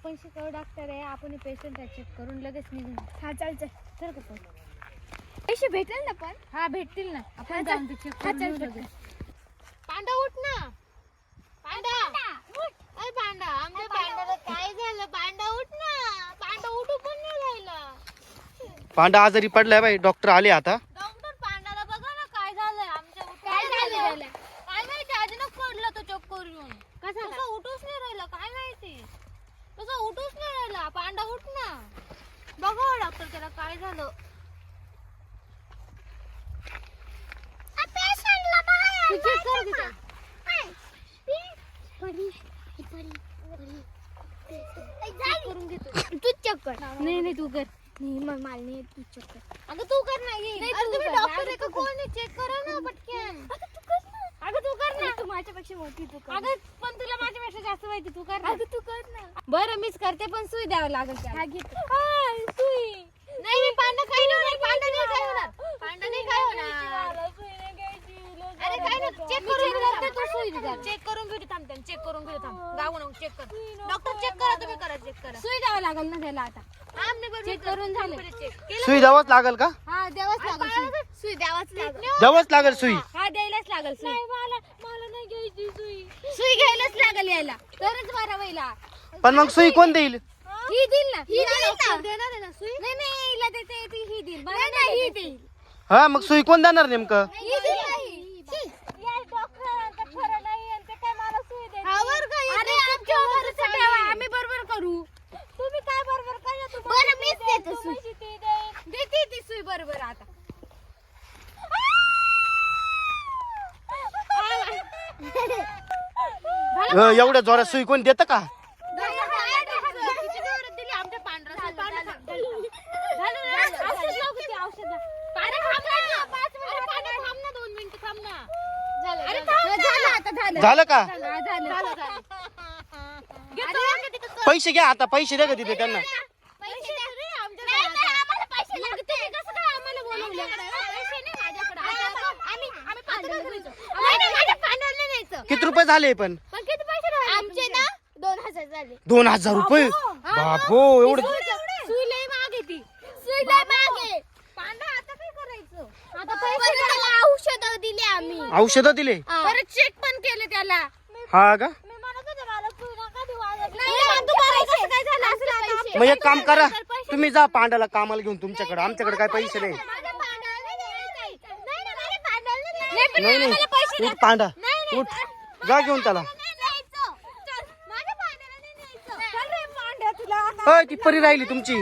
आपण शिकव डॉक्टर आहे, आपण पेशंट चेक करून लगेच निघून. हा चल चल चल का पैसे भेटेल ना पण? हा भेटतील ना. आपण हा, जाऊन चल. चेक हा, करून चल, येऊ चल. लगेच. पांडा उठ ना. पांडा अरे पांडा, आमच्या पांड्याला काय झालं? पांडा उठ ना. पांडा उठू पण नाही राहिला. पांडा आजारी पडलाय बाई, डॉक्टर आले आता. डॉक्टर पांडाला बघा ना काय झालंय आमच्या. काय झालं त्याला? काय माहिती अचानक पडलं तो चक्कर येऊन. कसं उठूच नाही राहिलं काय माहिती. तसं उठूच नाही राहिला. पांडा उठ ना. बघा डॉक्टर त्याला काय झालं. तू चेक कर तिथं. करून घेतो. तू चेक कर. नाही नाही तू कर. नाही मग मला नाही तू चेक कर. अगं तू कर ना ये. नाही, अरे तू तुम्ही कर. डॉक्टर अगं आहे का तू कर. कोण आहे? चेक करा ना पटकन. अगं तू कर ना. अगं तू कर ना. तू माझ्यापेक्षा मोठी तू कर. अगं पण तुला माझ्यापेक्षा जास्त माहिती, तू कर ना. अगं तू कर ना. बरं मीच करते, पण सुई द्यावं लागेल त्याला. हा घे. सुई. नाही नाही पांडा काही नाही होणार. पांडा नाही काय होणार. पांडा नाही काय होणार. अरे काय नाही चेक मी करून check घेऊ करते, थांब. तू सुई दे. चेक करून घेऊ थांब. चेक करून घेऊ थांब. गावू नको चेक कर. डॉक्टर चेक करा तुम्ही करा चेक करा. सुई द्यावं लागेल ना त्याला आता. आमने बरोबर चेक करून झाले. चेक केलं. सुई द्यावंच लागल का? हा द्यावंच लागेल सुई. सुई द्यावाच लागल. द्यावंच लागल सुई. हा द्यायलाच लागेल सुई. मला नाही घ्यायची सुई. सुई घ्यायलाच लागेल यायला, तरच बरं होईल. पण मग सुई कोण देईल? ही देईल ना. ही देईल ना. देणार आहे ना सुई. नाही नाही हिला देते ती, ही देईल. नाही नाही ही देईल. हा मग सुई कोण देणार नेमकं? ही देईल नाही. या डॉक्टरांचा खरं नाही आणि ते काय मला सुई दे. हा वर काय येते? अरे आमच्या भरोसा ठेवा, आम्ही बरोबर करू. तुम्ही काय बरोबर करा तू. बरं मीच देते सुई. देते ती सुई बरोबर आता. एवढ्या जोरात सुई कोण देतं का? किती जोरात दिली आमच्या पांढरा सुई. पांढरा थांब. औषध लाव किती औषध लाव. पांढरा थांब ना. अरे पांढरा थांब ना 2 मिनिटं थांब ना. अरे झालं आता झालं. झालं का? हा, झालं. घेतो का तिथं? पैसे घ्या आता, पैसे द्या का तिथे त्यांना. पैसे दे रे आमच्या नाही, घरात. नाही, आम्हाला पैसे मग तुम्ही कसं काय आम्हाला बोलवलं? पैसे नाही माझ्याकडे. आम्ही पांढरा घ्यायचो. नाही नाही माझ्या पांढऱ्याला नाही न्यायचं. किती रुपये झाले पण? पण किती पैसे राहिले आमचे ना 2000 झाले. 2000 रुपये? बापो एवढं. सुई लय महाग आहे ती. सुई लय मागे. पांढरा आता काय करायचं? आता परत त्याला औषधं दिली आम्ही. औषधं दिले? परत चेक पण केले त्याला. हा का? मी म्हणत होते मला सुई नका देऊ आज. नाही, तुम्हाला कसं काय झालं असं आता? मग एक काम करा, तुम्ही जा पांड्याला कामाला घेऊन तुमच्याकडे. आमच्याकडे काय पैसे नाही. माझ्या पांढऱ्याला नाही न्यायचं. नाही ना, माझ्या पांढऱ्याला नाही नाही नाही उठ पांडा, उठ जा घेऊन त्याला. न्यायचं. चल, माझ्या पांढऱ्याला नाही न्यायचं. चल रे पांढऱ्या तुला. होय ती परी राहिली तुमची.